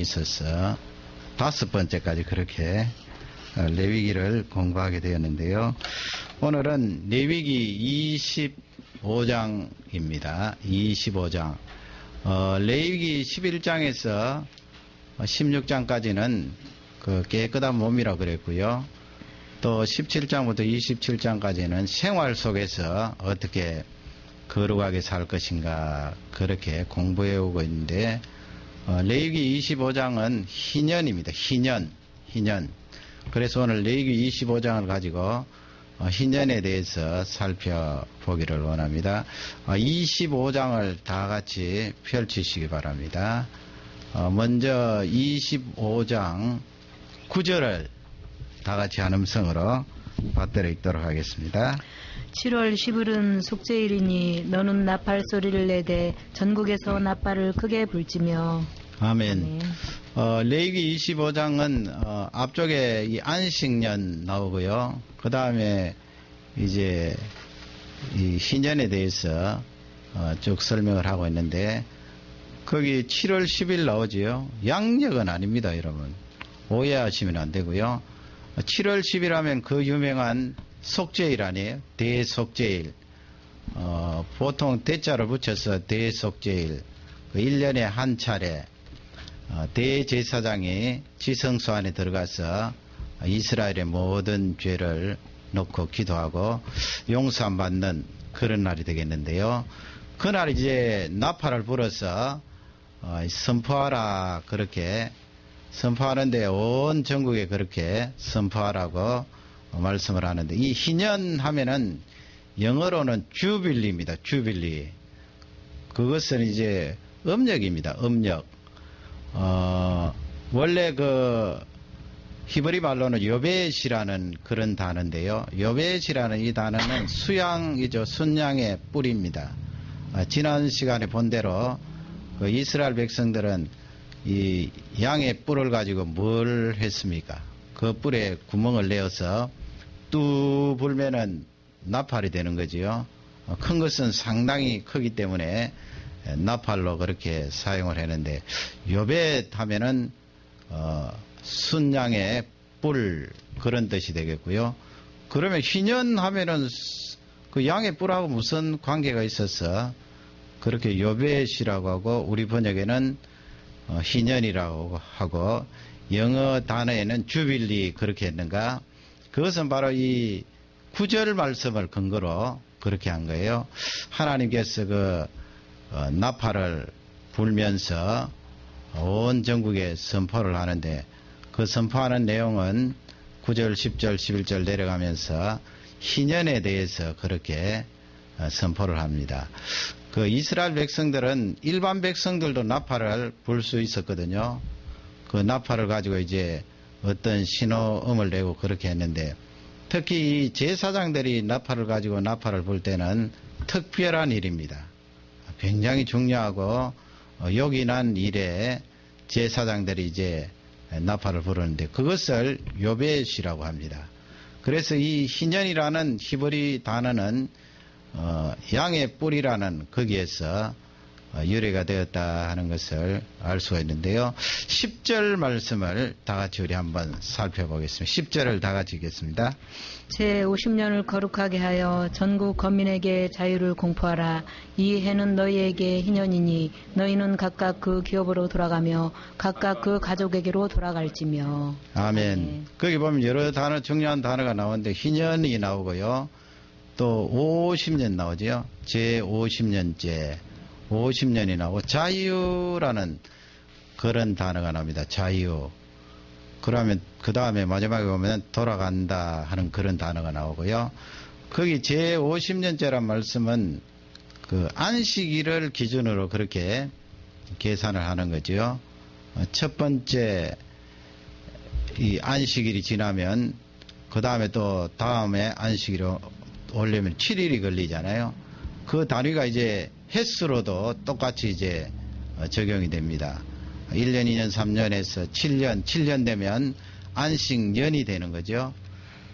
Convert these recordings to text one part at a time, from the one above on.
있어서 5번째까지 그렇게 레위기를 공부하게 되었는데요. 오늘은 레위기 25장입니다. 25장. 레위기 11장에서 16장까지는 그 깨끗한 몸이라고 그랬고요. 또 17장부터 27장까지는 생활 속에서 어떻게 거룩하게 살 것인가 그렇게 공부해 오고 있는데 레위기 25장은 희년입니다. 희년. 그래서 오늘 레위기 25장을 가지고 희년에 대해서 살펴보기를 원합니다. 25장을 다 같이 펼치시기 바랍니다. 먼저 25장 9절을 다 같이 한 음성으로 받들어 읽도록 하겠습니다. 7월 10일은 속죄일이니 너는 나팔 소리를 내되 전국에서 나팔을 크게 불지며. 아멘. 레위기 25장은 앞쪽에 이 안식년 나오고요. 그 다음에 이제 이 희년에 대해서 쭉 설명을 하고 있는데 거기 7월 10일 나오지요. 양력은 아닙니다, 여러분. 오해하시면 안 되고요. 7월 10일 하면 그 유명한 속죄일 아니에요? 대속죄일. 보통 대자를 붙여서 대속죄일. 그 1년에 한 차례 대제사장이 지성소 안에 들어가서 이스라엘의 모든 죄를 놓고 기도하고 용서함 받는 그런 날이 되겠는데요. 그날 이제 나팔을 불어서 선포하라 그렇게 선포하는데 온 전국에 그렇게 선포하라고 말씀을 하는데 이 희년 하면은 영어로는 주빌리입니다. 주빌리. 그것은 이제 음력입니다. 음력. 원래 그 히브리 말로는 요벳이라는 그런 단어인데요. 요벳이라는 이 단어는 수양이죠. 순양의 뿔입니다. 지난 시간에 본 대로 그 이스라엘 백성들은 이 양의 뿔을 가지고 뭘 했습니까? 그 뿔에 구멍을 내어서 뚜 불면은 나팔이 되는 거지요. 큰 것은 상당히 크기 때문에 나팔로 그렇게 사용을 했는데 요벳 하면은 순양의 뿔 그런 뜻이 되겠고요. 그러면 희년 하면은 그 양의 뿔하고 무슨 관계가 있어서 그렇게 요벳이라고 하고 우리 번역에는 희년이라고 하고 영어 단어에는 주빌리 그렇게 했는가? 그것은 바로 이 9절 말씀을 근거로 그렇게 한 거예요. 하나님께서 그 나팔을 불면서 온 전국에 선포를 하는데 그 선포하는 내용은 9절, 10절, 11절 내려가면서 희년에 대해서 그렇게 선포를 합니다. 그 이스라엘 백성들은 일반 백성들도 나팔을 불 수 있었거든요. 그 나팔을 가지고 이제 어떤 신호음을 내고 그렇게 했는데 특히 이 제사장들이 나팔을 가지고 나팔을 불 때는 특별한 일입니다. 굉장히 중요하고 요긴한 일에 제사장들이 이제 나팔을 부르는데 그것을 요벳이라고 합니다. 그래서 이 희년이라는 히브리 단어는 양의 뿔이라는 거기에서 유래가 되었다 하는 것을 알 수가 있는데요. 10절 말씀을 다 같이 우리 한번 살펴보겠습니다. 10절을 다 같이 읽겠습니다. 제 50년을 거룩하게 하여 전국 거민에게 자유를 공포하라. 이 해는 너희에게 희년이니 너희는 각각 그 기업으로 돌아가며 각각 그 가족에게로 돌아갈지며. 아멘. 네. 거기 보면 여러 단어 중요한 단어가 나오는데 희년이 나오고요. 또 50년 나오죠. 제 50년째 50년이 나오고 자유라는 그런 단어가 나옵니다. 자유. 그러면 그 다음에 마지막에 보면 돌아간다 하는 그런 단어가 나오고요. 거기 제 50년째란 말씀은 그 안식일을 기준으로 그렇게 계산을 하는 거죠. 첫 번째 이 안식일이 지나면 그 다음에 또 다음에 안식일이 오려면 7일이 걸리잖아요. 그 단위가 이제 횟수로도 똑같이 이제 적용이 됩니다. 1년, 2년, 3년에서 7년 되면 안식년이 되는 거죠.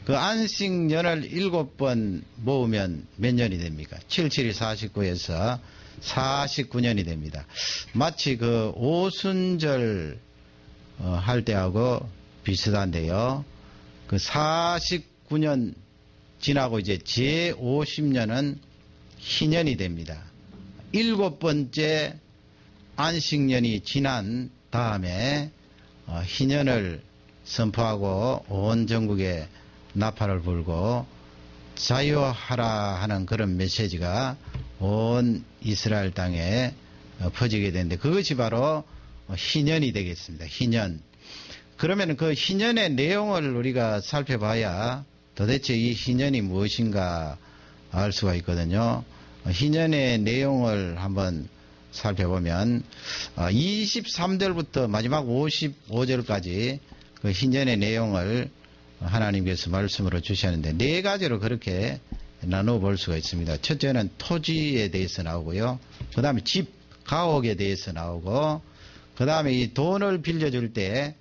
그 안식년을 7번 모으면 몇 년이 됩니까? 7, 7이 49에서 49년이 됩니다. 마치 그 오순절 할 때하고 비슷한데요. 그 49년 지나고 이제 제50년은 희년이 됩니다. 7번째 안식년이 지난 다음에 희년을 선포하고 온 전국에 나팔을 불고 자유하라 하는 그런 메시지가 온 이스라엘 땅에 퍼지게 되는데 그것이 바로 희년이 되겠습니다. 희년. 그러면 그 희년의 내용을 우리가 살펴봐야 도대체 이 희년이 무엇인가 알 수가 있거든요. 희년의 내용을 한번 살펴보면 23절부터 마지막 55절까지 그 희년의 내용을 하나님께서 말씀으로 주셨는데 네 가지로 그렇게 나누어 볼 수가 있습니다. 첫째는 토지에 대해서 나오고요. 그 다음에 집, 가옥에 대해서 나오고 그 다음에 이 돈을 빌려줄 때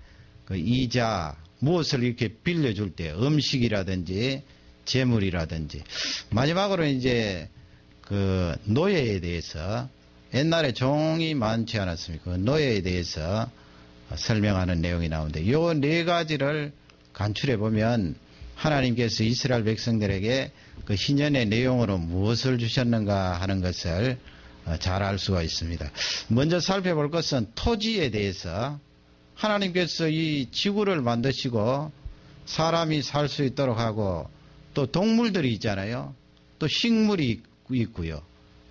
그 이자, 무엇을 이렇게 빌려줄 때 음식이라든지 재물이라든지 마지막으로 이제 그 노예에 대해서 옛날에 종이 많지 않았습니까? 그 노예에 대해서 설명하는 내용이 나오는데 이 네 가지를 간추려 보면 하나님께서 이스라엘 백성들에게 그 희년의 내용으로 무엇을 주셨는가 하는 것을 잘 알 수가 있습니다. 먼저 살펴볼 것은 토지에 대해서 하나님께서 이 지구를 만드시고 사람이 살 수 있도록 하고 또 동물들이 있잖아요. 또 식물이 있고요.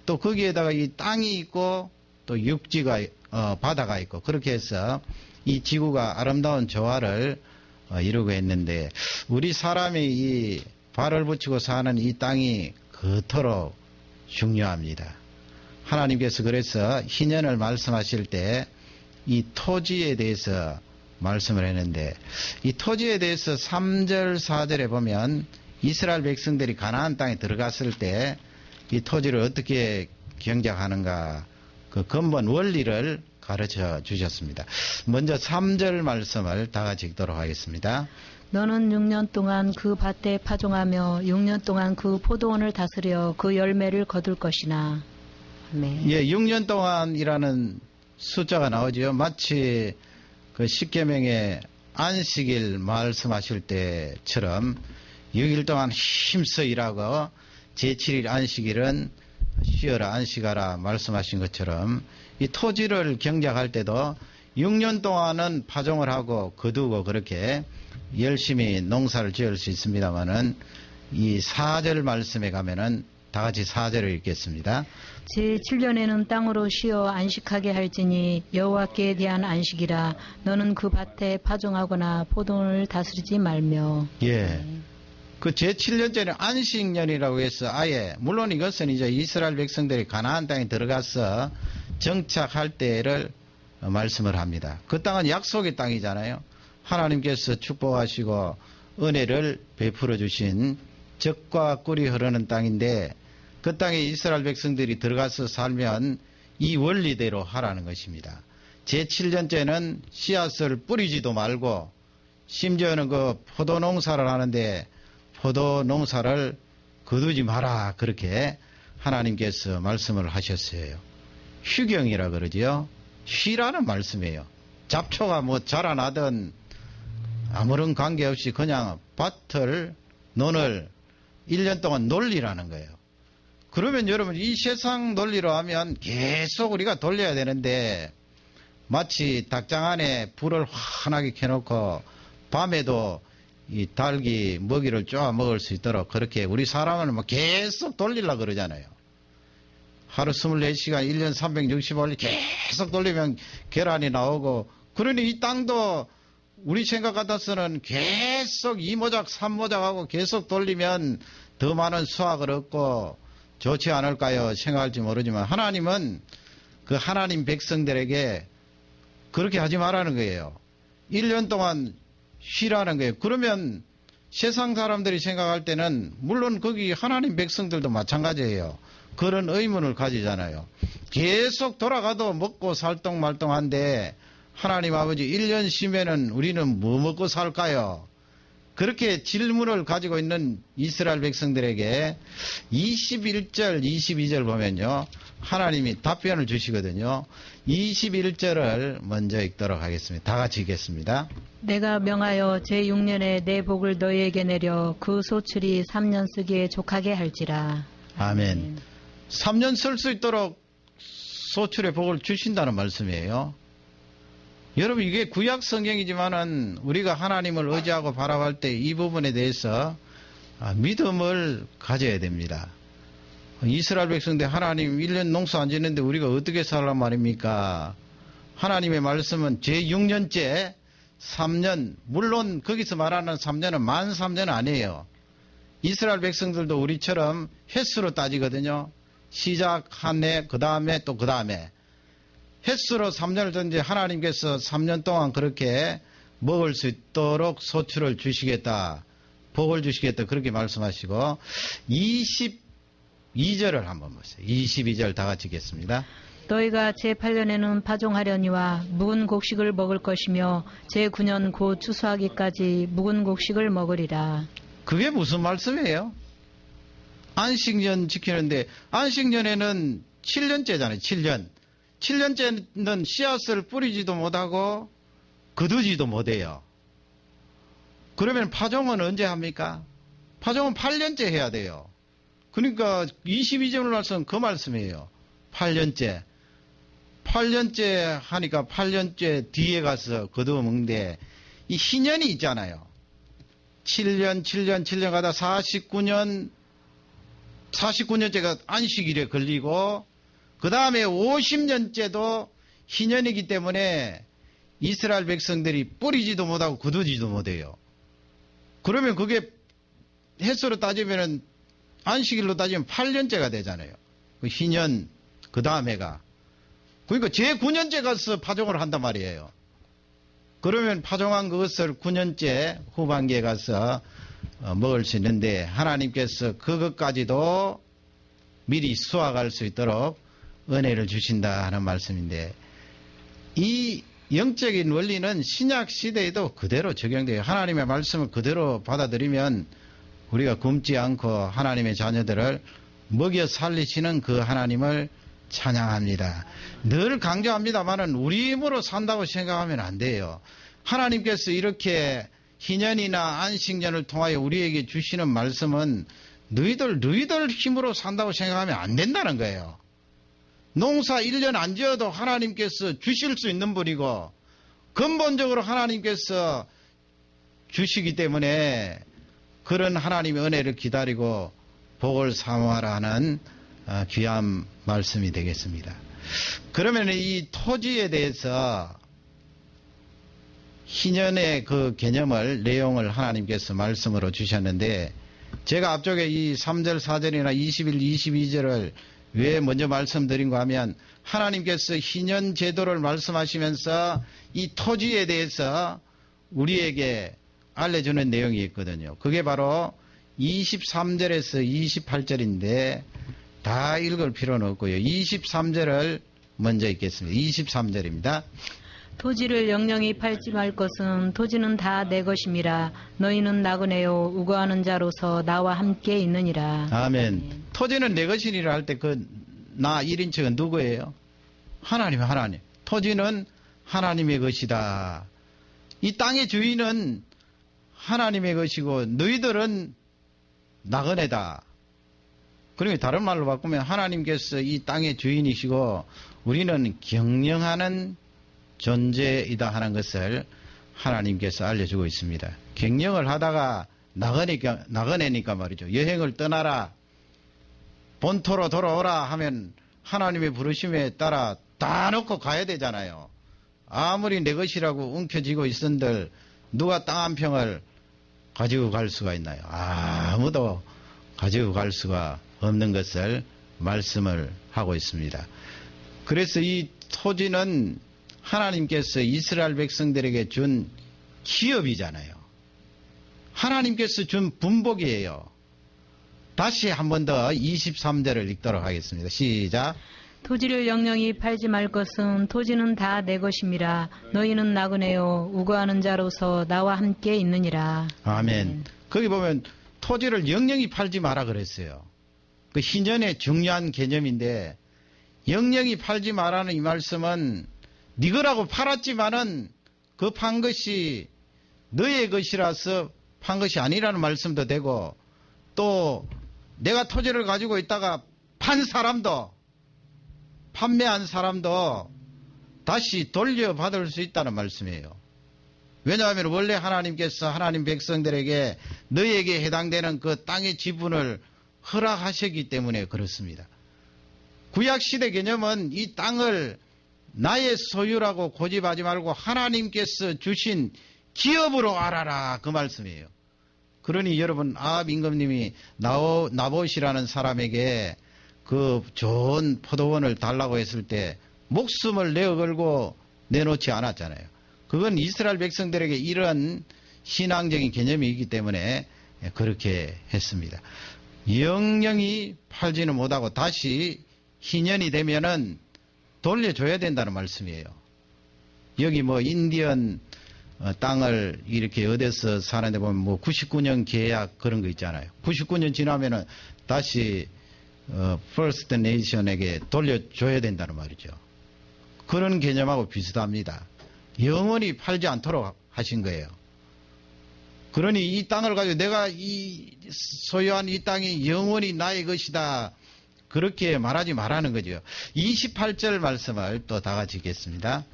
또 거기에다가 이 땅이 있고 또 육지가 바다가 있고 그렇게 해서 이 지구가 아름다운 조화를 이루고 있는데 우리 사람이 이 발을 붙이고 사는 이 땅이 그토록 중요합니다. 하나님께서 그래서 희년을 말씀하실 때 이 토지에 대해서 말씀을 했는데 이 토지에 대해서 3절 4절에 보면 이스라엘 백성들이 가나안 땅에 들어갔을 때 이 토지를 어떻게 경작하는가 그 근본 원리를 가르쳐 주셨습니다. 먼저 3절 말씀을 다 같이 읽도록 하겠습니다. 너는 6년 동안 그 밭에 파종하며 6년 동안 그 포도원을 다스려 그 열매를 거둘 것이나. 아멘. 예, 6년 동안이라는 숫자가 나오죠. 마치 그 십계명의 안식일 말씀하실 때처럼 6일 동안 힘써 일하고 제7일 안식일은 쉬어라 안식하라 말씀하신 것처럼 이 토지를 경작할 때도 6년 동안은 파종을 하고 거두고 그렇게 열심히 농사를 지을 수 있습니다만은 이 4절 말씀에 가면은 다 같이 4절을 읽겠습니다. 제7년에는 땅으로 쉬어 안식하게 할지니 여호와께 대한 안식이라. 너는 그 밭에 파종하거나 포도원을 다스리지 말며. 예. 그 제7년째는 안식년이라고 해서 아예 물론 이것은 이제 이스라엘 백성들이 가나안 땅에 들어가서 정착할 때를 말씀을 합니다. 그 땅은 약속의 땅이잖아요. 하나님께서 축복하시고 은혜를 베풀어 주신 젖과 꿀이 흐르는 땅인데 그 땅에 이스라엘 백성들이 들어가서 살면 이 원리대로 하라는 것입니다. 제7년째는 씨앗을 뿌리지도 말고 심지어는 그 포도 농사를 하는데 포도 농사를 거두지 마라 그렇게 하나님께서 말씀을 하셨어요. 휴경이라 그러지요. 쉬라는 말씀이에요. 잡초가 뭐 자라나든 아무런 관계없이 그냥 밭을 논을 1년 동안 놀리라는 거예요. 그러면 여러분 이 세상 논리로 하면 계속 우리가 돌려야 되는데 마치 닭장 안에 불을 환하게 켜놓고 밤에도 이 닭이 먹이를 쪼아 먹을 수 있도록 그렇게 우리 사람을 뭐 계속 돌리려고 그러잖아요. 하루 24시간 1년 365일 계속 돌리면 계란이 나오고 그러니 이 땅도 우리 생각 같아서는 계속 2모작 3모작하고 계속 돌리면 더 많은 수확을 얻고 좋지 않을까요? 생각할지 모르지만 하나님은 그 하나님 백성들에게 그렇게 하지 말라는 거예요. 1년 동안 쉬라는 거예요. 그러면 세상 사람들이 생각할 때는 물론 거기 하나님 백성들도 마찬가지예요. 그런 의문을 가지잖아요. 계속 돌아가도 먹고 살똥말똥한데 하나님 아버지 1년 쉬면은 우리는 뭐 먹고 살까요? 그렇게 질문을 가지고 있는 이스라엘 백성들에게 21절, 22절 보면요. 하나님이 답변을 주시거든요. 21절을 먼저 읽도록 하겠습니다. 다 같이 읽겠습니다. 내가 명하여 제6년에 내 복을 너희에게 내려 그 소출이 3년 쓰기에 족하게 할지라. 아멘. 3년 쓸 수 있도록 소출의 복을 주신다는 말씀이에요. 여러분, 이게 구약 성경이지만은 우리가 하나님을 의지하고 바라볼 때 이 부분에 대해서 믿음을 가져야 됩니다. 이스라엘 백성들 하나님 1년 농사 안 짓는데 우리가 어떻게 살란 말입니까? 하나님의 말씀은 제6년째 3년, 물론 거기서 말하는 3년은 만 3년 아니에요. 이스라엘 백성들도 우리처럼 횟수로 따지거든요. 시작 한 해, 그 다음에 또 그 다음에. 횟수로 3년을 든지 하나님께서 3년 동안 그렇게 먹을 수 있도록 소출을 주시겠다. 복을 주시겠다. 그렇게 말씀하시고 22절을 한번 보세요. 22절 다 같이 읽겠습니다. 너희가 제8년에는 파종하려니와 묵은 곡식을 먹을 것이며 제9년 곧 추수하기까지 묵은 곡식을 먹으리라. 그게 무슨 말씀이에요? 안식년 지키는데 안식년에는 7년째잖아요. 7년. 7년째는 씨앗을 뿌리지도 못하고 거두지도 못해요. 그러면 파종은 언제 합니까? 파종은 8년째 해야 돼요. 그러니까 22절 말씀 그 말씀이에요. 8년째. 8년째 하니까 8년째 뒤에 가서 거두어 먹는데 이 희년이 있잖아요. 7년 가다 49년째가 안식일에 걸리고 그 다음에 50년째도 희년이기 때문에 이스라엘 백성들이 뿌리지도 못하고 거두지도 못해요. 그러면 그게 횟수로 따지면 안식일로 따지면 8년째가 되잖아요. 그 희년 그 다음에가. 그러니까 제9년째 가서 파종을 한단 말이에요. 그러면 파종한 그것을 9년째 후반기에 가서 먹을 수 있는데 하나님께서 그것까지도 미리 수확할 수 있도록 은혜를 주신다 하는 말씀인데 이 영적인 원리는 신약 시대에도 그대로 적용돼요. 하나님의 말씀을 그대로 받아들이면 우리가 굶지 않고 하나님의 자녀들을 먹여 살리시는 그 하나님을 찬양합니다. 늘 강조합니다만은 우리 힘으로 산다고 생각하면 안 돼요. 하나님께서 이렇게 희년이나 안식년을 통하여 우리에게 주시는 말씀은 너희들 힘으로 산다고 생각하면 안 된다는 거예요. 농사 1년 안 지어도 하나님께서 주실 수 있는 분이고 근본적으로 하나님께서 주시기 때문에 그런 하나님의 은혜를 기다리고 복을 사모하라 하는 귀한 말씀이 되겠습니다. 그러면 이 토지에 대해서 희년의 그 개념을 내용을 하나님께서 말씀으로 주셨는데 제가 앞쪽에 이 3절 4절이나 21, 22절을 왜 먼저 말씀드린가 하면 하나님께서 희년 제도를 말씀하시면서 이 토지에 대해서 우리에게 알려주는 내용이 있거든요. 그게 바로 23절에서 28절인데 다 읽을 필요는 없고요. 23절을 먼저 읽겠습니다. 23절입니다. 토지를 영영히 팔지 말 것은 토지는 다 내 것임이라. 너희는 나그네요 우거하는 자로서 나와 함께 있느니라. 아멘. 토지는 내 것이니라 할 때 그 나 1인칭은 누구예요? 하나님. 토지는 하나님의 것이다. 이 땅의 주인은 하나님의 것이고 너희들은 나그네다. 그러니까 다른 말로 바꾸면 하나님께서 이 땅의 주인이시고 우리는 경영하는 존재이다 하는 것을 하나님께서 알려주고 있습니다. 경영을 하다가 나그네니까 말이죠. 여행을 떠나라, 본토로 돌아오라 하면 하나님의 부르심에 따라 다 놓고 가야 되잖아요. 아무리 내 것이라고 움켜쥐고 있은들 누가 땅 한 평을 가지고 갈 수가 있나요? 아무도 가지고 갈 수가 없는 것을 말씀을 하고 있습니다. 그래서 이 토지는 하나님께서 이스라엘 백성들에게 준 기업이잖아요. 하나님께서 준 분복이에요. 다시 한 번 더 23절을 읽도록 하겠습니다. 시작. 토지를 영영히 팔지 말 것은 토지는 다 내 것임이라. 너희는 나그네요 우거하는 자로서 나와 함께 있느니라. 아멘. 거기 보면 토지를 영영히 팔지 마라 그랬어요. 그 희년의 중요한 개념인데 영영히 팔지 마라는 이 말씀은 네 거라고 팔았지만은 그 판 것이 너의 것이라서 판 것이 아니라는 말씀도 되고 또 내가 토지를 가지고 있다가 판 사람도 판매한 사람도 다시 돌려받을 수 있다는 말씀이에요. 왜냐하면 원래 하나님께서 하나님 백성들에게 너에게 해당되는 그 땅의 지분을 허락하셨기 때문에 그렇습니다. 구약시대 개념은 이 땅을 나의 소유라고 고집하지 말고 하나님께서 주신 기업으로 알아라 그 말씀이에요. 그러니 여러분 아합 임금님이 나봇이라는 사람에게 그 좋은 포도원을 달라고 했을 때 목숨을 내어 걸고 내놓지 않았잖아요. 그건 이스라엘 백성들에게 이런 신앙적인 개념이 있기 때문에 그렇게 했습니다. 영영히 팔지는 못하고 다시 희년이 되면은 돌려줘야 된다는 말씀이에요. 여기 뭐 인디언 땅을 이렇게 얻어서 사는데 보면 뭐 99년 계약 그런 거 있잖아요. 99년 지나면은 다시 First Nation에게 돌려줘야 된다는 말이죠. 그런 개념하고 비슷합니다. 영원히 팔지 않도록 하신 거예요. 그러니 이 땅을 가지고 내가 이 소유한 이 땅이 영원히 나의 것이다. 그렇게 말하지 말라는 거죠. 28절 말씀을 또 다 같이 읽겠습니다.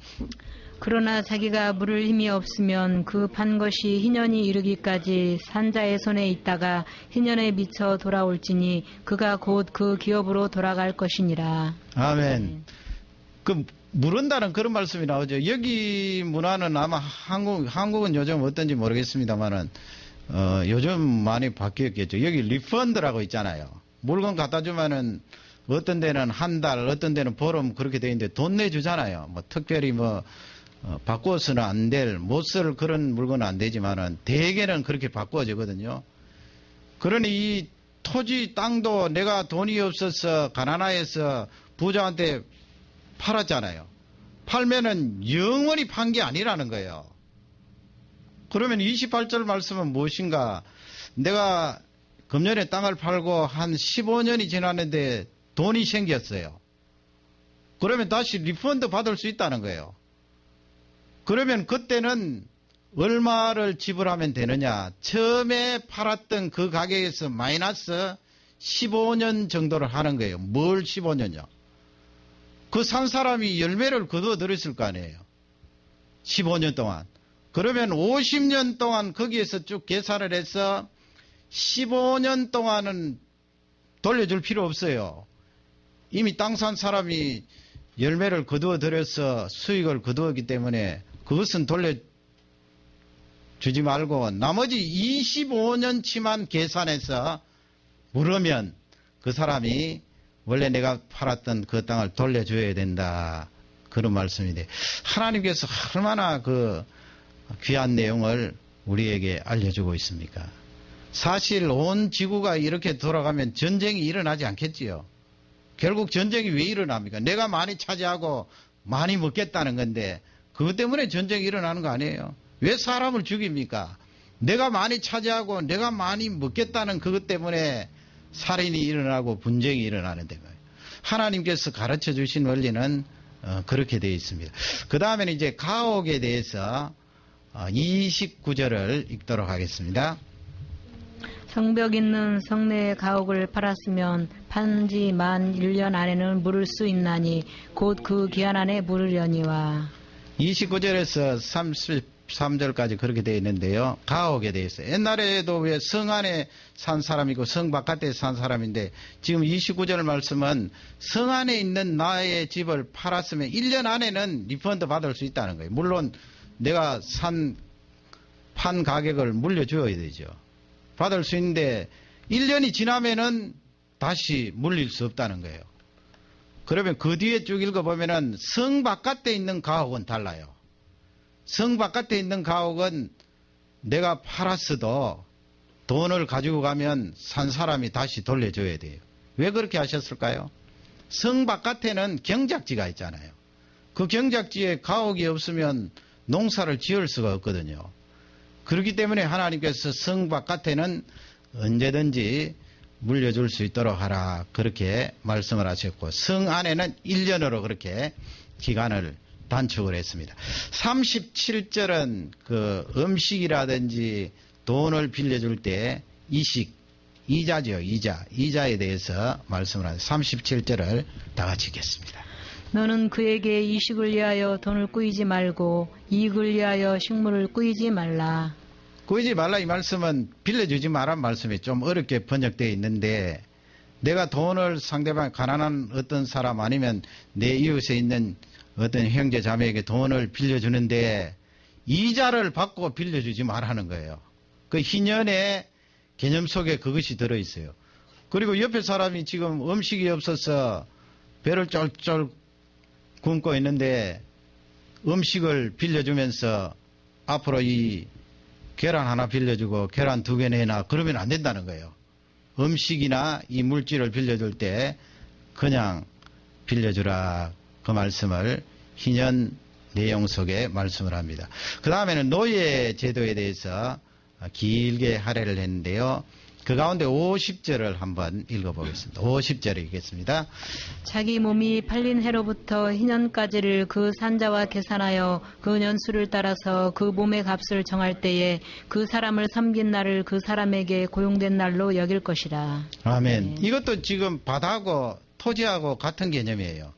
그러나 자기가 물을 힘이 없으면 그 판 것이 희년이 이르기까지 산자의 손에 있다가 희년에 미쳐 돌아올지니 그가 곧 그 기업으로 돌아갈 것이니라. 아멘. 그 물은다는 그런 말씀이 나오죠. 여기 문화는 아마 한국은 요즘 어떤지 모르겠습니다만은 요즘 많이 바뀌었겠죠. 여기 리펀드라고 있잖아요. 물건 갖다 주면은 어떤 데는 한 달, 어떤 데는 보름 그렇게 돼 있는데 돈 내주잖아요. 뭐 특별히 뭐 바꾸어서는 안 될, 못 쓸 그런 물건은 안 되지만은 대개는 그렇게 바꾸어지거든요. 그러니 이 토지 땅도 내가 돈이 없어서 가난해서 부자한테 팔았잖아요. 팔면은 영원히 판 게 아니라는 거예요. 그러면 28절 말씀은 무엇인가? 내가 금년에 땅을 팔고 한 15년이 지났는데 돈이 생겼어요. 그러면 다시 리펀드 받을 수 있다는 거예요. 그러면 그때는 얼마를 지불하면 되느냐? 처음에 팔았던 그 가격에서 마이너스 15년 정도를 하는 거예요. 뭘 15년요? 그 산 사람이 열매를 거두어들였을 거 아니에요. 15년 동안. 그러면 50년 동안 거기에서 쭉 계산을 해서 15년 동안은 돌려줄 필요 없어요. 이미 땅 산 사람이 열매를 거두어들여서 수익을 거두었기 때문에 그것은 돌려주지 말고 나머지 25년치만 계산해서 물으면 그 사람이 원래 내가 팔았던 그 땅을 돌려줘야 된다. 그런 말씀인데 하나님께서 얼마나 그 귀한 내용을 우리에게 알려주고 있습니까? 사실 온 지구가 이렇게 돌아가면 전쟁이 일어나지 않겠지요. 결국 전쟁이 왜 일어납니까? 내가 많이 차지하고 많이 먹겠다는 건데 그것 때문에 전쟁이 일어나는 거 아니에요. 왜 사람을 죽입니까? 내가 많이 차지하고 내가 많이 먹겠다는 그것 때문에 살인이 일어나고 분쟁이 일어나는 데가 하나님께서 가르쳐 주신 원리는 그렇게 되어 있습니다. 그 다음에는 이제 가옥에 대해서 29절을 읽도록 하겠습니다. 성벽 있는 성내의 가옥을 팔았으면 판지 만 1년 안에는 물을 수 있나니 곧 그 기한 안에 물으려니와. 29절에서 33절까지 그렇게 되어 있는데요. 가옥에 대해서 옛날에도 왜 성 안에 산 사람이고 성 바깥에 산 사람인데 지금 29절 말씀은 성 안에 있는 나의 집을 팔았으면 1년 안에는 리펀드 받을 수 있다는 거예요. 물론 내가 판 가격을 물려줘야 되죠. 받을 수 있는데 1년이 지나면은 다시 물릴 수 없다는 거예요. 그러면 그 뒤에 쭉 읽어보면은 성 바깥에 있는 가옥은 달라요. 성 바깥에 있는 가옥은 내가 팔았어도 돈을 가지고 가면 산 사람이 다시 돌려줘야 돼요. 왜 그렇게 하셨을까요? 성 바깥에는 경작지가 있잖아요. 그 경작지에 가옥이 없으면 농사를 지을 수가 없거든요. 그렇기 때문에 하나님께서 성 바깥에는 언제든지 물려줄 수 있도록 하라 그렇게 말씀을 하셨고, 성 안에는 1년으로 그렇게 기간을 단축을 했습니다. 37절은 그 음식이라든지 돈을 빌려줄 때 이자죠. 이자에 대해서 말씀을 하죠. 37절을 다 같이 읽겠습니다. 너는 그에게 이식을 위하여 돈을 꾸이지 말고 이익을 위하여 식물을 꾸이지 말라. 꾸이지 말라 이 말씀은 빌려주지 말란 말씀이 좀 어렵게 번역되어 있는데, 내가 돈을 상대방 가난한 어떤 사람 아니면 내 이웃에 있는 어떤 형제 자매에게 돈을 빌려주는데 이자를 받고 빌려주지 말라는 거예요. 그 희년의 개념 속에 그것이 들어있어요. 그리고 옆에 사람이 지금 음식이 없어서 배를 쫄쫄 굶고 있는데 음식을 빌려주면서 앞으로 이 계란 하나 빌려주고 계란 2개 내놔 그러면 안 된다는 거예요. 음식이나 이 물질을 빌려줄 때 그냥 빌려주라 그 말씀을 희년 내용 속에 말씀을 합니다. 그 다음에는 노예 제도에 대해서 길게 할애를 했는데요. 그 가운데 50절을 한번 읽어보겠습니다. 50절 읽겠습니다. 자기 몸이 팔린 해로부터 희년까지를 그 산자와 계산하여 그 년수를 따라서 그 몸의 값을 정할 때에 그 사람을 섬긴 날을 그 사람에게 고용된 날로 여길 것이라. 아멘. 네. 이것도 지금 바다하고 토지하고 같은 개념이에요.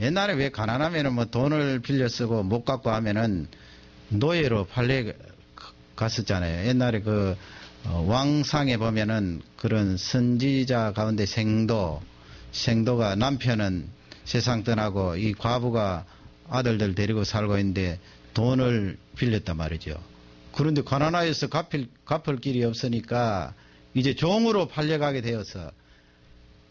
옛날에 왜 가난하면은 뭐 돈을 빌려 쓰고 못 갚고 하면은 노예로 팔려 갔었잖아요. 옛날에 그 왕상에 보면은 그런 선지자 가운데 생도가 남편은 세상 떠나고 이 과부가 아들들 데리고 살고 있는데 돈을 빌렸단 말이죠. 그런데 가난하여서 갚을 길이 없으니까 이제 종으로 팔려가게 되어서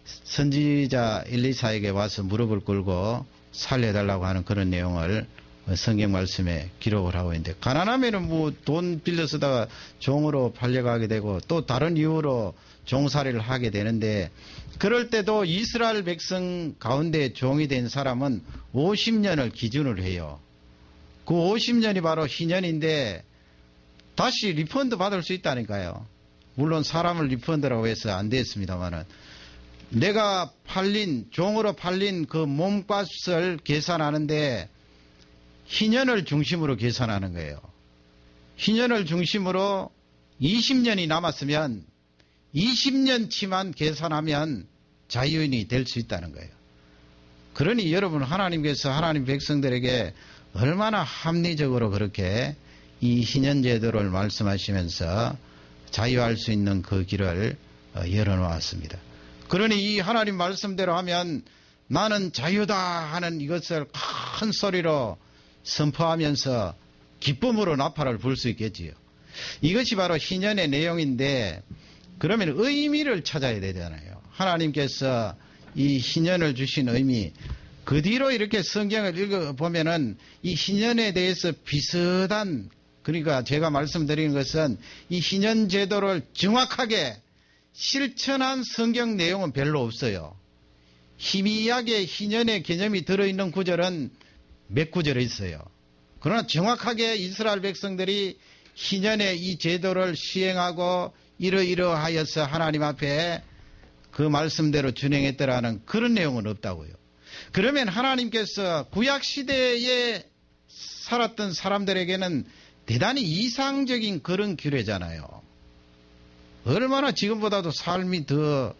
선지자 엘리사에게 와서 무릎을 꿇고 살려달라고 하는 그런 내용을 성경 말씀에 기록을 하고 있는데, 가난하면은 뭐 돈 빌려 쓰다가 종으로 팔려가게 되고 또 다른 이유로 종살이를 하게 되는데, 그럴 때도 이스라엘 백성 가운데 종이 된 사람은 50년을 기준으로 해요. 그 50년이 바로 희년인데 다시 리펀드 받을 수 있다니까요. 물론 사람을 리펀드라고 해서 안 됐습니다만은, 내가 종으로 팔린 그 몸값을 계산하는데 희년을 중심으로 계산하는 거예요. 희년을 중심으로 20년이 남았으면 20년치만 계산하면 자유인이 될 수 있다는 거예요. 그러니 여러분, 하나님께서 하나님 백성들에게 얼마나 합리적으로 그렇게 이 희년 제도를 말씀하시면서 자유할 수 있는 그 길을 열어놓았습니다. 그러니 이 하나님 말씀대로 하면 나는 자유다 하는 이것을 큰 소리로 선포하면서 기쁨으로 나팔을 불 수 있겠지요. 이것이 바로 희년의 내용인데, 그러면 의미를 찾아야 되잖아요. 하나님께서 이 희년을 주신 의미, 그 뒤로 이렇게 성경을 읽어보면은 이 희년에 대해서 비슷한, 그러니까 제가 말씀드리는 것은 이 희년 제도를 정확하게 실천한 성경 내용은 별로 없어요. 희미하게 희년의 개념이 들어있는 구절은 몇 구절이 있어요. 그러나 정확하게 이스라엘 백성들이 희년의 이 제도를 시행하고 이러이러하여서 하나님 앞에 그 말씀대로 준행했더라는 그런 내용은 없다고요. 그러면 하나님께서 구약시대에 살았던 사람들에게는 대단히 이상적인 그런 규례잖아요. 얼마나 지금보다도 삶이 더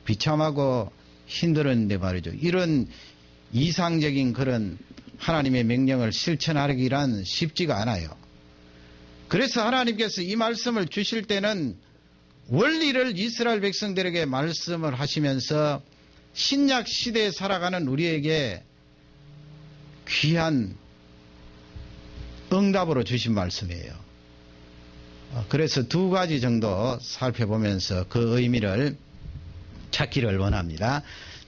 비참하고 힘들었는데 말이죠. 이런 이상적인 그런 하나님의 명령을 실천하기란 쉽지가 않아요. 그래서 하나님께서 이 말씀을 주실 때는 원리를 이스라엘 백성들에게 말씀을 하시면서 신약 시대에 살아가는 우리에게 귀한 응답으로 주신 말씀이에요. 그래서 2가지 정도 살펴보면서 그 의미를 찾기를 원합니다.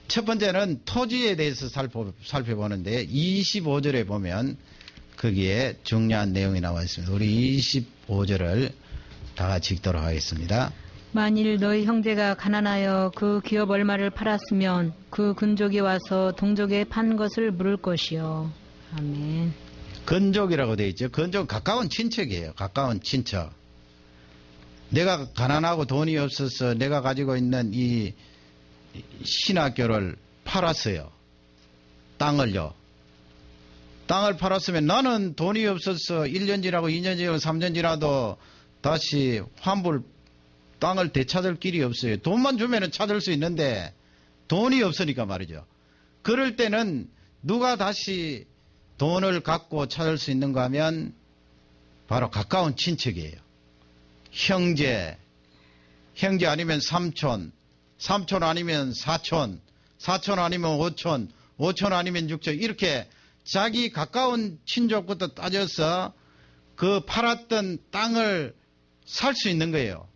첫 번째는 토지에 대해서 살펴보는데 25절에 보면 거기에 중요한 내용이 나와 있습니다. 우리 25절을 다 같이 읽도록 하겠습니다. 만일 너희 형제가 가난하여 그 기업 얼마를 팔았으면 그 근족이 와서 동족에 판 것을 물을 것이요. 아멘. 건족이라고 되어 있죠. 건족 가까운 친척이에요. 가까운 친척. 내가 가난하고 돈이 없어서 내가 가지고 있는 이 신학교를 팔았어요. 땅을요. 땅을 팔았으면 나는 돈이 없어서 1년 지나고 2년 지나고 3년 지나도 다시 환불 땅을 되찾을 길이 없어요. 돈만 주면 찾을 수 있는데 돈이 없으니까 말이죠. 그럴 때는 누가 다시 돈을 갖고 찾을 수 있는가 하면 바로 가까운 친척이에요. 형제 아니면 삼촌 아니면 사촌 아니면 오촌 아니면 육촌, 이렇게 자기 가까운 친족부터 따져서 그 팔았던 땅을 살 수 있는 거예요.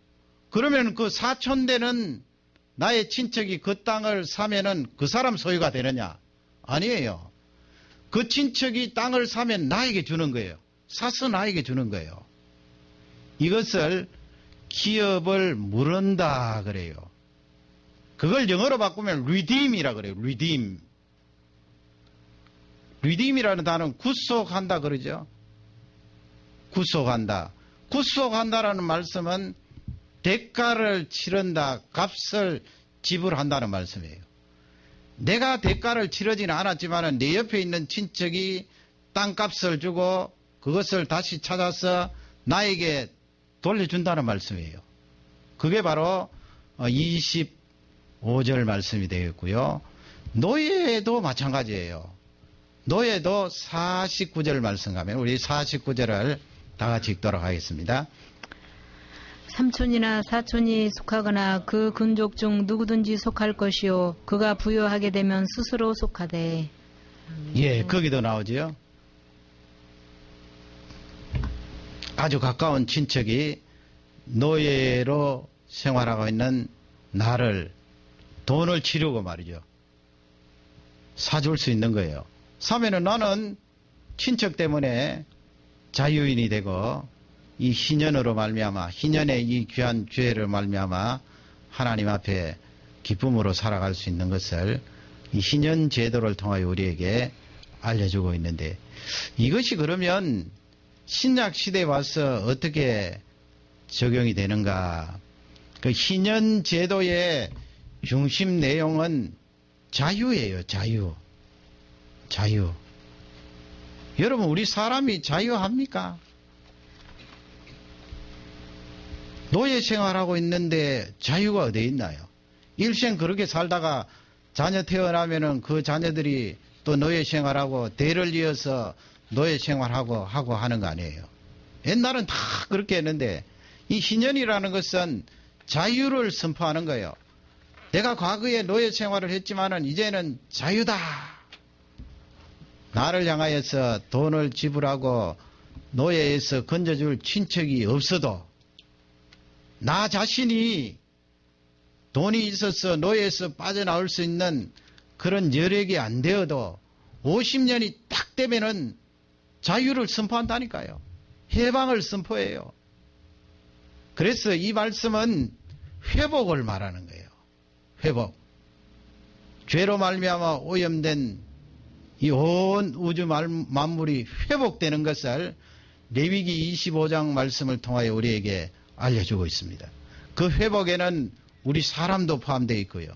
그러면 그 사촌되는 나의 친척이 그 땅을 사면은 그 사람 소유가 되느냐? 아니에요. 그 친척이 땅을 사면 나에게 주는 거예요. 사서 나에게 주는 거예요. 이것을 기업을 물은다 그래요. 그걸 영어로 바꾸면 redeem이라 그래요. redeem이라는 단어는 구속한다 그러죠. 구속한다라는 말씀은 대가를 치른다, 값을 지불한다는 말씀이에요. 내가 대가를 치르지는 않았지만 내 옆에 있는 친척이 땅값을 주고 그것을 다시 찾아서 나에게 돌려준다는 말씀이에요. 그게 바로 25절 말씀이 되겠고요. 노예도 마찬가지예요. 노예도 49절 말씀 가면 우리 49절을 다 같이 읽도록 하겠습니다. 삼촌이나 사촌이 속하거나 그 근족 중 누구든지 속할 것이요 그가 부여하게 되면 스스로 속하되. 예, 거기도 나오지요. 아주 가까운 친척이 노예로 생활하고 있는 나를 돈을 치르고 말이죠. 사줄 수 있는 거예요. 사면은 나는 친척 때문에 자유인이 되고 이 희년으로 말미암아 희년의 이 귀한 기회를 말미암아 하나님 앞에 기쁨으로 살아갈 수 있는 것을 이 희년 제도를 통하여 우리에게 알려주고 있는데, 이것이 그러면 신약 시대에 와서 어떻게 적용이 되는가? 그 희년 제도의 중심 내용은 자유예요. 자유. 여러분, 우리 사람이 자유합니까? 노예 생활하고 있는데 자유가 어디에 있나요? 일생 그렇게 살다가 자녀 태어나면은 그 자녀들이 또 노예 생활하고 대를 이어서 노예 생활하고 하는 거 아니에요. 옛날은 다 그렇게 했는데 이 희년이라는 것은 자유를 선포하는 거예요. 내가 과거에 노예 생활을 했지만은 이제는 자유다. 나를 향하여서 돈을 지불하고 노예에서 건져줄 친척이 없어도 나 자신이 돈이 있어서 노예에서 빠져나올 수 있는 그런 여력이 안 되어도 50년이 딱 되면은 자유를 선포한다니까요. 해방을 선포해요. 그래서 이 말씀은 회복을 말하는 거예요. 회복. 죄로 말미암아 오염된 이 온 우주 만물이 회복되는 것을 레위기 25장 말씀을 통하여 우리에게 알려주고 있습니다. 그 회복에는 우리 사람도 포함되어 있고요.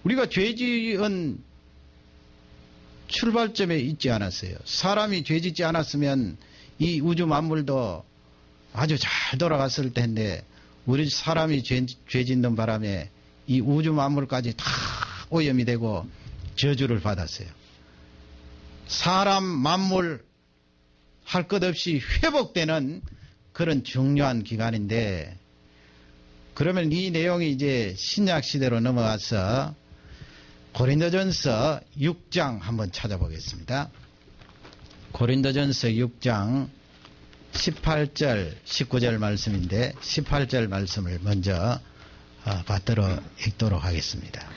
우리가 죄지은 출발점에 있지 않았어요. 사람이 죄짓지 않았으면 이 우주 만물도 아주 잘 돌아갔을 텐데 우리 사람이 죄짓는 바람에 이 우주 만물까지 다 오염이 되고 저주를 받았어요. 사람 만물 할 것 없이 회복되는 그런 중요한 기간인데, 그러면 이 내용이 이제 신약 시대로 넘어가서 고린도전서 6장 한번 찾아보겠습니다. 고린도전서 6장 18절 19절 말씀인데 18절 말씀을 먼저 받들어 읽도록 하겠습니다.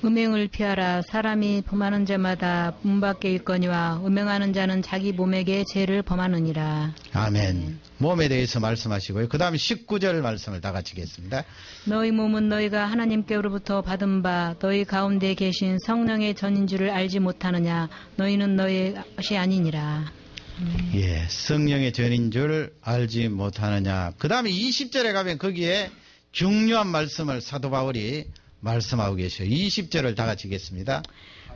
음행을 피하라. 사람이 범하는 자마다 문 밖에 있거니와 음행하는 자는 자기 몸에게 죄를 범하느니라. 아멘. 몸에 대해서 말씀하시고요. 그 다음에 19절 말씀을 다 같이 읽겠습니다. 너희 몸은 너희가 하나님께로부터 받은 바 너희 가운데 계신 성령의 전인 줄을 알지 못하느냐. 너희는 너희 것이 아니니라. 예, 성령의 전인 줄 알지 못하느냐. 그 다음에 20절에 가면 거기에 중요한 말씀을 사도 바울이 말씀하고 계셔요. 20절을 다 같이 읽겠습니다.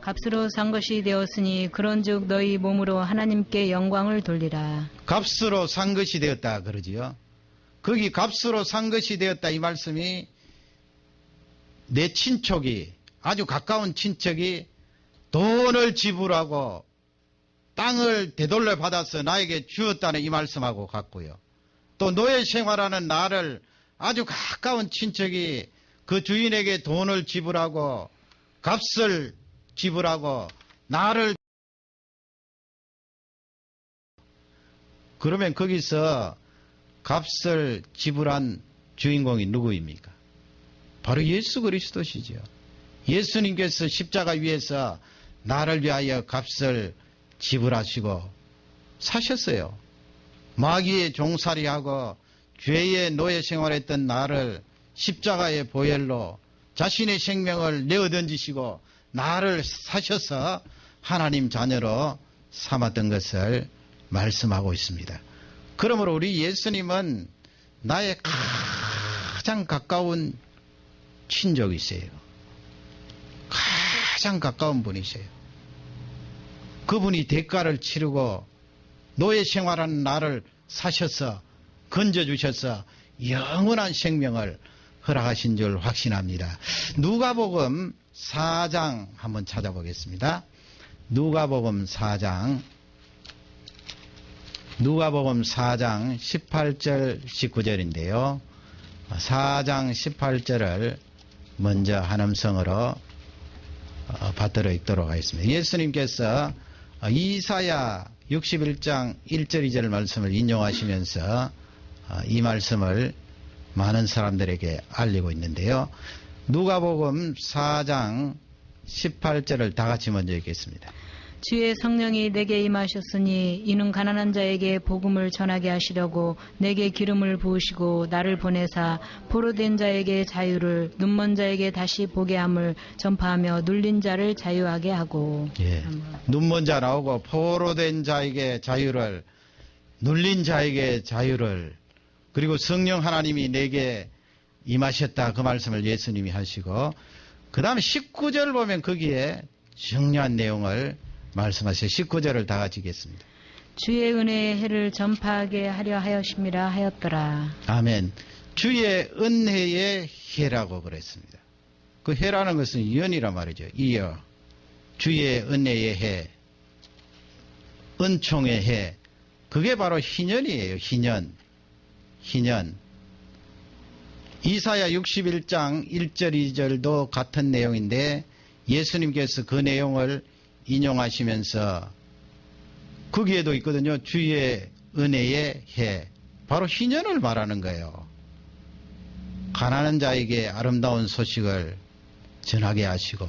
값으로 산 것이 되었으니 그런즉 너희 몸으로 하나님께 영광을 돌리라. 값으로 산 것이 되었다 그러지요. 거기 값으로 산 것이 되었다 이 말씀이 내 친척이 아주 가까운 친척이 돈을 지불하고 땅을 되돌려 받아서 나에게 주었다는 이 말씀하고 같고요. 또 노예 생활하는 나를 아주 가까운 친척이 그 주인에게 돈을 지불하고 값을 지불하고 나를 그러면 거기서 값을 지불한 주인공이 누구입니까? 바로 예수 그리스도시죠. 예수님께서 십자가 위에서 나를 위하여 값을 지불하시고 사셨어요. 마귀의 종살이하고 죄의 노예 생활했던 나를 십자가의 보혈로 자신의 생명을 내어던지시고 나를 사셔서 하나님 자녀로 삼았던 것을 말씀하고 있습니다. 그러므로 우리 예수님은 나의 가장 가까운 친족이세요. 가장 가까운 분이세요. 그분이 대가를 치르고 노예 생활하는 나를 사셔서 건져주셔서 영원한 생명을 허락하신 줄 확신합니다. 누가복음 4장 한번 찾아보겠습니다. 누가복음 4장 18절 19절인데요. 4장 18절을 먼저 한음성으로 받들어 읽도록 하겠습니다. 예수님께서 이사야 61장 1절 2절 말씀을 인용하시면서 이 말씀을 많은 사람들에게 알리고 있는데요. 누가복음 4장 18절을 다 같이 먼저 읽겠습니다. 주의 성령이 내게 임하셨으니 이는 가난한 자에게 복음을 전하게 하시려고 내게 기름을 부으시고 나를 보내사 포로된 자에게 자유를 눈먼 자에게 다시 보게 함을 전파하며 눌린 자를 자유하게 하고. 예. 눈먼 자 나오고 포로된 자에게 자유를 눌린 자에게 자유를 그리고 성령 하나님이 내게 임하셨다 그 말씀을 예수님이 하시고 그 다음에 19절 보면 거기에 중요한 내용을 말씀하세요. 19절을 다 같이 읽겠습니다. 주의 은혜의 해를 전파하게 하려 하였음이라 하였더라. 아멘. 주의 은혜의 해라고 그랬습니다. 그 해라는 것은 연이란 말이죠. 이어. 주의 은혜의 해. 은총의 해. 그게 바로 희년이에요. 희년. 희년. 이사야 61장 1절 2절도 같은 내용인데 예수님께서 그 내용을 인용하시면서 거기에도 있거든요. 주의 은혜의 해. 바로 희년을 말하는 거예요. 가난한 자에게 아름다운 소식을 전하게 하시고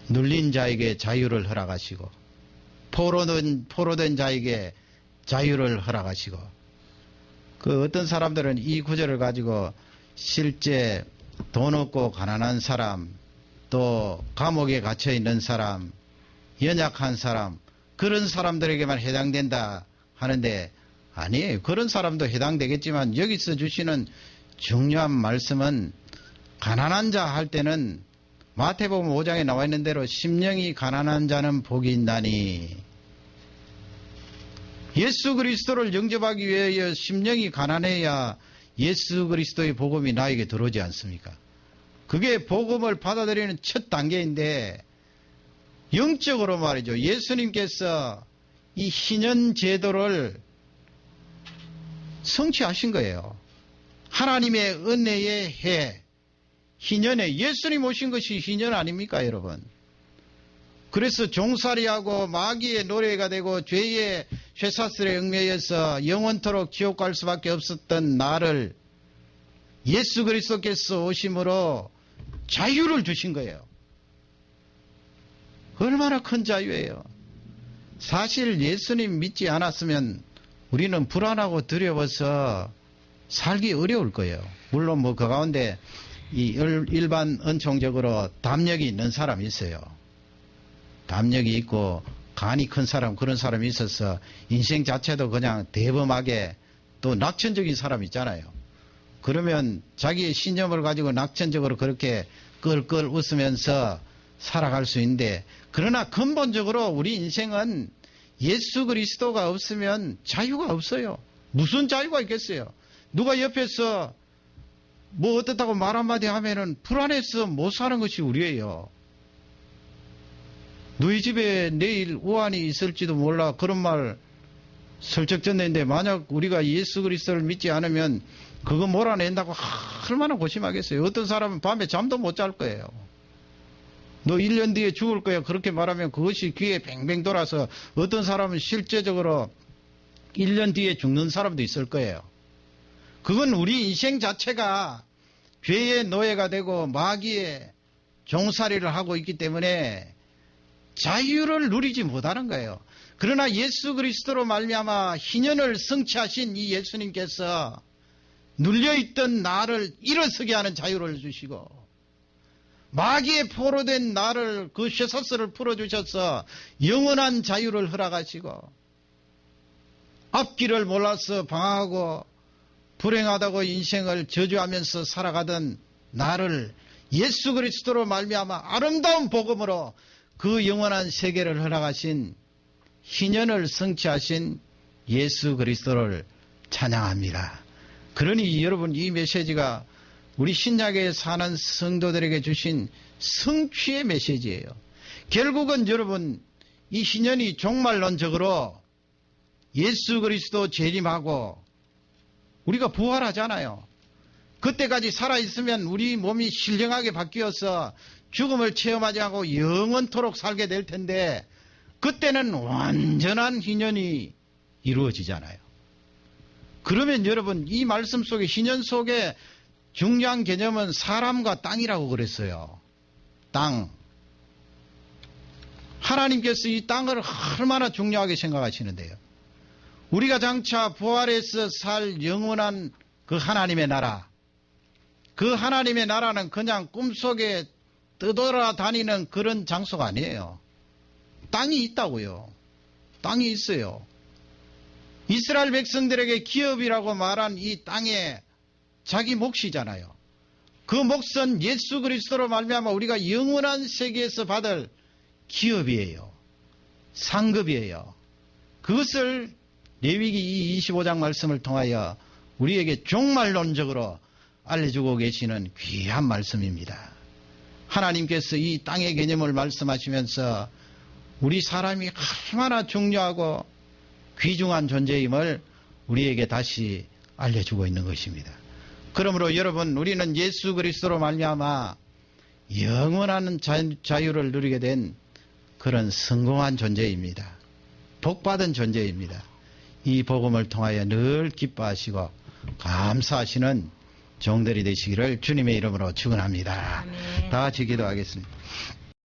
눌린 자에게 자유를 허락하시고 포로된 자에게 자유를 허락하시고 그 어떤 사람들은 이 구절을 가지고 실제 돈 없고 가난한 사람 또 감옥에 갇혀 있는 사람 연약한 사람 그런 사람들에게만 해당된다 하는데 아니에요. 그런 사람도 해당되겠지만 여기서 주시는 중요한 말씀은 가난한 자 할 때는 마태복음 5장에 나와 있는 대로 심령이 가난한 자는 복이 있나니 예수 그리스도를 영접하기 위하여 심령이 가난해야 예수 그리스도의 복음이 나에게 들어오지 않습니까? 그게 복음을 받아들이는 첫 단계인데 영적으로 말이죠. 예수님께서 이 희년 제도를 성취하신 거예요. 하나님의 은혜의 해, 희년에 예수님 오신 것이 희년 아닙니까, 여러분? 그래서 종살이하고 마귀의 노래가 되고 죄의 쇠사슬에 얽매여서 영원토록 지옥 갈 수밖에 없었던 나를 예수 그리스도께서 오심으로 자유를 주신 거예요. 얼마나 큰 자유예요. 사실 예수님 믿지 않았으면 우리는 불안하고 두려워서 살기 어려울 거예요. 물론 뭐 그 가운데 이 일반 은총적으로 담력이 있는 사람이 있어요. 담력이 있고 간이 큰 사람, 그런 사람이 있어서 인생 자체도 그냥 대범하게 또 낙천적인 사람이 있잖아요. 그러면 자기의 신념을 가지고 낙천적으로 그렇게 끌끌 웃으면서 살아갈 수 있는데, 그러나 근본적으로 우리 인생은 예수 그리스도가 없으면 자유가 없어요. 무슨 자유가 있겠어요? 누가 옆에서 뭐 어떻다고 말 한마디 하면은 불안해서 못 사는 것이 우리예요. 너희 집에 내일 우환이 있을지도 몰라, 그런 말 슬쩍 전했는데, 만약 우리가 예수 그리스도를 믿지 않으면 그거 몰아낸다고 얼마나 고심하겠어요. 어떤 사람은 밤에 잠도 못 잘 거예요. 너 1년 뒤에 죽을 거야, 그렇게 말하면 그것이 귀에 뱅뱅 돌아서 어떤 사람은 실제적으로 1년 뒤에 죽는 사람도 있을 거예요. 그건 우리 인생 자체가 죄의 노예가 되고 마귀의 종살이를 하고 있기 때문에 자유를 누리지 못하는 거예요. 그러나 예수 그리스도로 말미암아 희년을 성취하신 이 예수님께서 눌려있던 나를 일어서게 하는 자유를 주시고, 마귀의 포로된 나를, 그 쇠사슬을 풀어주셔서 영원한 자유를 허락하시고, 앞길을 몰라서 방황하고 불행하다고 인생을 저주하면서 살아가던 나를 예수 그리스도로 말미암아 아름다운 복음으로 그 영원한 세계를 허락하신, 희년을 성취하신 예수 그리스도를 찬양합니다. 그러니 여러분, 이 메시지가 우리 신약에 사는 성도들에게 주신 성취의 메시지예요. 결국은 여러분, 이 희년이 종말론적으로 예수 그리스도 재림하고 우리가 부활하잖아요. 그때까지 살아있으면 우리 몸이 신령하게 바뀌어서 죽음을 체험하지 않고 영원토록 살게 될 텐데, 그때는 완전한 희년이 이루어지잖아요. 그러면 여러분, 이 말씀 속에, 희년 속에 중요한 개념은 사람과 땅이라고 그랬어요. 땅. 하나님께서 이 땅을 얼마나 중요하게 생각하시는데요. 우리가 장차 부활해서 살 영원한 그 하나님의 나라, 그 하나님의 나라는 그냥 꿈속에 떠돌아다니는 그런 장소가 아니에요. 땅이 있다고요. 땅이 있어요. 이스라엘 백성들에게 기업이라고 말한 이 땅에 자기 몫이잖아요. 그 몫은 예수 그리스도로 말미암아 우리가 영원한 세계에서 받을 기업이에요. 상급이에요. 그것을 레위기 25장 말씀을 통하여 우리에게 종말론적으로 알려주고 계시는 귀한 말씀입니다. 하나님께서 이 땅의 개념을 말씀하시면서 우리 사람이 얼마나 중요하고 귀중한 존재임을 우리에게 다시 알려주고 있는 것입니다. 그러므로 여러분, 우리는 예수 그리스도로 말미암아 영원한 자유를 누리게 된 그런 성공한 존재입니다. 복받은 존재입니다. 이 복음을 통하여 늘 기뻐하시고 감사하시는 종들이 되시기를 주님의 이름으로 축원합니다. 다 같이 기도하겠습니다.